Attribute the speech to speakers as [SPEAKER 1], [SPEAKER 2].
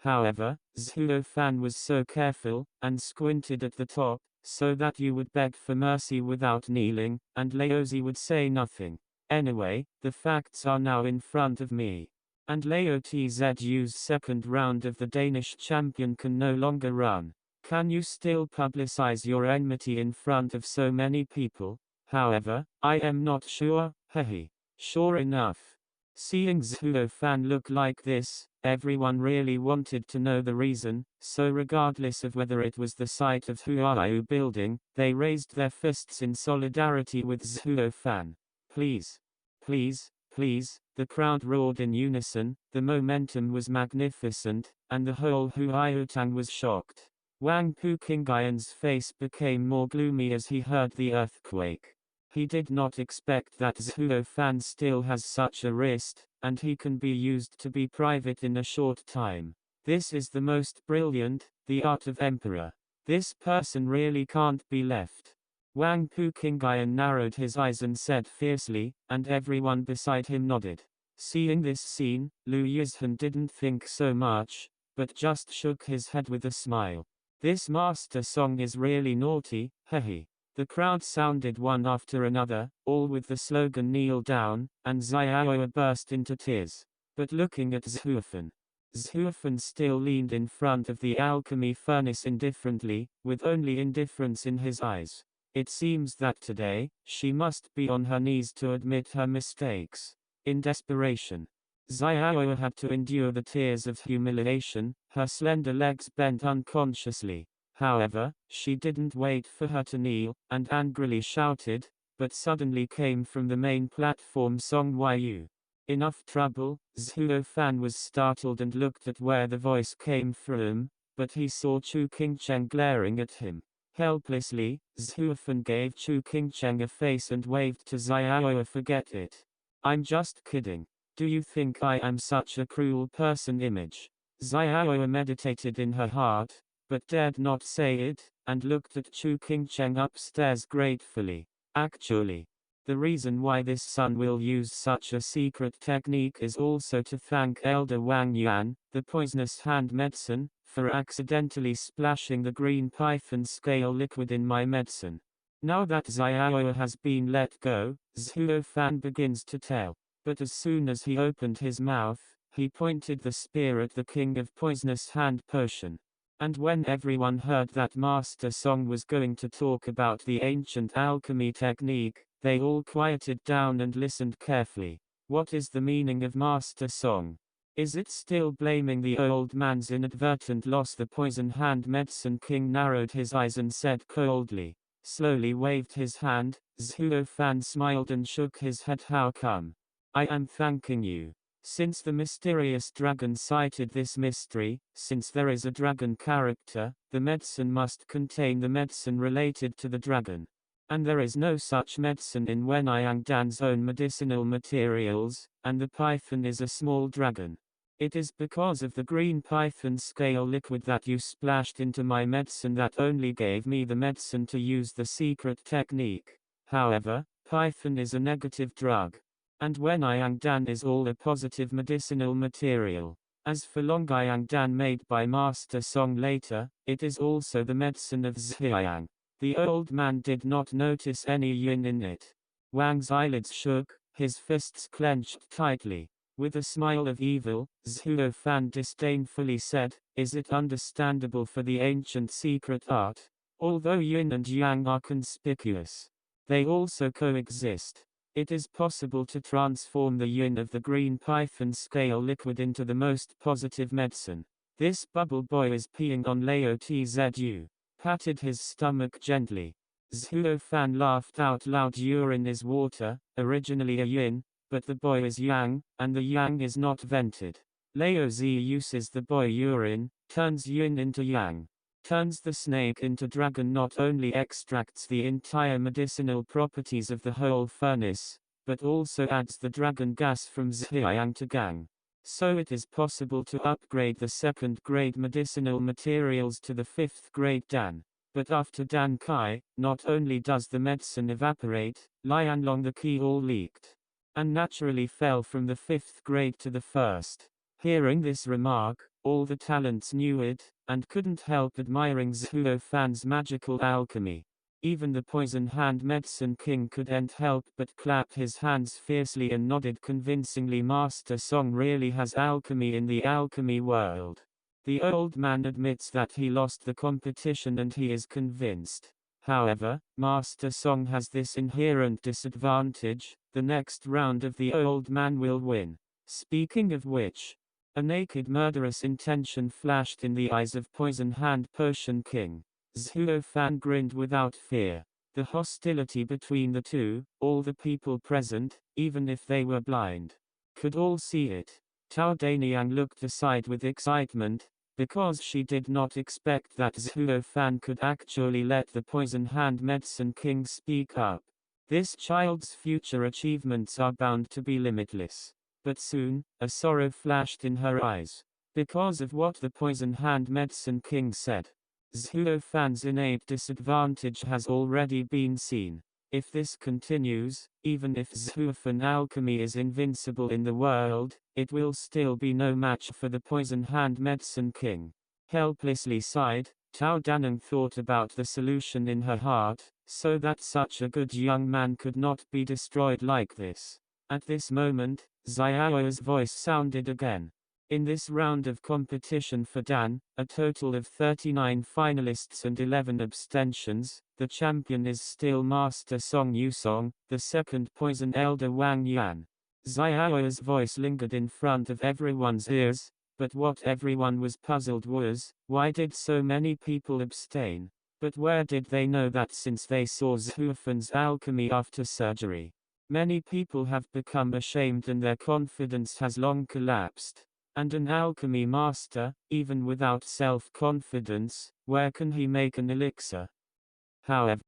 [SPEAKER 1] However, Zhuofan was so careful, and squinted at the top, so that you would beg for mercy without kneeling, and Laozi would say nothing. Anyway, the facts are now in front of me. And Lao Tzu's second round of the Danish champion can no longer run. Can you still publicize your enmity in front of so many people? However, I am not sure, hehe. Sure enough. Seeing Zhuofan look like this, everyone really wanted to know the reason, so regardless of whether it was the site of Huayu building, they raised their fists in solidarity with Zhuofan. Please. Please, please, the crowd roared in unison, the momentum was magnificent, and the whole Huayutang was shocked. Wang Puqingyan's face became more gloomy as he heard the earthquake. He did not expect that Zhuofan still has such a wrist, and he can be used to be private in a short time. This is the most brilliant, the art of emperor. This person really can't be left. Wang Puqingyan narrowed his eyes and said fiercely, and everyone beside him nodded. Seeing this scene, Lu Yizhan didn't think so much, but just shook his head with a smile. This master song is really naughty, hehe. The crowd sounded one after another, all with the slogan "Kneel down," and Xiaoya burst into tears. But looking at Zhuofan still leaned in front of the alchemy furnace indifferently, with only indifference in his eyes. It seems that today, she must be on her knees to admit her mistakes. In desperation, Xiaoya had to endure the tears of humiliation, her slender legs bent unconsciously. However, she didn't wait for her to kneel, and angrily shouted, but suddenly came from the main platform Song Yu. Enough trouble. Zhuofan was startled and looked at where the voice came from, but he saw Chu Qingcheng glaring at him. Helplessly, Zhuofan gave Chu Qingcheng a face and waved to Xiaoya. Forget it. I'm just kidding. Do you think I am such a cruel person? Image. Xiaoya meditated in her heart, but dared not say it, and looked at Chu Qingcheng upstairs gratefully. Actually, the reason why this son will use such a secret technique is also to thank Elder Wang Yuan, the poisonous hand medicine, for accidentally splashing the green python scale liquid in my medicine. Now that Xiaoya has been let go, Zhuofan begins to tell. But as soon as he opened his mouth, he pointed the spear at the king of poisonous hand potion. And when everyone heard that Master Song was going to talk about the ancient alchemy technique, they all quieted down and listened carefully. What is the meaning of Master Song? Is it still blaming the old man's inadvertent loss? The poison hand medicine king narrowed his eyes and said coldly, slowly waved his hand. Zhuofan smiled and shook his head. How come? I am thanking you. Since the mysterious dragon cited this mystery, since there is a dragon character, the medicine must contain the medicine related to the dragon. And there is no such medicine in Wenyangdan's own medicinal materials, and the python is a small dragon. It is because of the green python scale liquid that you splashed into my medicine that only gave me the medicine to use the secret technique. However, python is a negative drug. And Wenyangdan is all a positive medicinal material. As for Longyangdan made by Master Song later, it is also the medicine of Zhiang. The old man did not notice any yin in it. Wang's eyelids shook, his fists clenched tightly. With a smile of evil, Zhuofan disdainfully said, is it understandable for the ancient secret art? Although yin and yang are conspicuous, they also coexist. It is possible to transform the yin of the green python scale liquid into the most positive medicine. This bubble boy is peeing on Lao Tzu. Patted his stomach gently. Zhuofan laughed out loud. Urine is water, originally a yin, but the boy is yang, and the yang is not vented. Lao Zi uses the boy urine, turns yin into yang. Turns the snake into dragon. Not only extracts the entire medicinal properties of the whole furnace, but also adds the dragon gas from Zhiang to Gang. So it is possible to upgrade the second-grade medicinal materials to the fifth-grade Dan. But after Dan Kai, not only does the medicine evaporate, Lianlong the key all leaked, and naturally fell from the fifth grade to the first. Hearing this remark, All the talents knew it, and couldn't help admiring Zhuo Fan's magical alchemy. Even the Poison Hand Medicine King couldn't help but clap his hands fiercely and nodded convincingly. Master Song really has alchemy in the alchemy world. The old man admits that he lost the competition and he is convinced. However, Master Song has this inherent disadvantage: the next round of the old man will win. Speaking of which, a naked murderous intention flashed in the eyes of Poison Hand Potion King. Zhuo Fan grinned without fear. The hostility between the two, all the people present, even if they were blind, could all see it. Tao Daniang looked aside with excitement, because she did not expect that Zhuo Fan could actually let the Poison Hand Medicine King speak up. This child's future achievements are bound to be limitless. But soon, a sorrow flashed in her eyes. Because of what the Poison Hand Medicine King said, Zhuo Fan's innate disadvantage has already been seen. If this continues, even if Zhuo Fan alchemy is invincible in the world, it will still be no match for the Poison Hand Medicine King. Helplessly sighed, Tao Daneng thought about the solution in her heart, so that such a good young man could not be destroyed like this. At this moment, Xiao's voice sounded again. In this round of competition for Dan, a total of 39 finalists and 11 abstentions, the champion is still Master Song Yusong, the second Poison Elder Wang Yan. Xiao's voice lingered in front of everyone's ears, but what everyone was puzzled was, why did so many people abstain? But where did they know that since they saw Zhuo Fan's alchemy after surgery? Many people have become ashamed and their confidence has long collapsed. And an alchemy master, even without self-confidence, where can he make an elixir? However,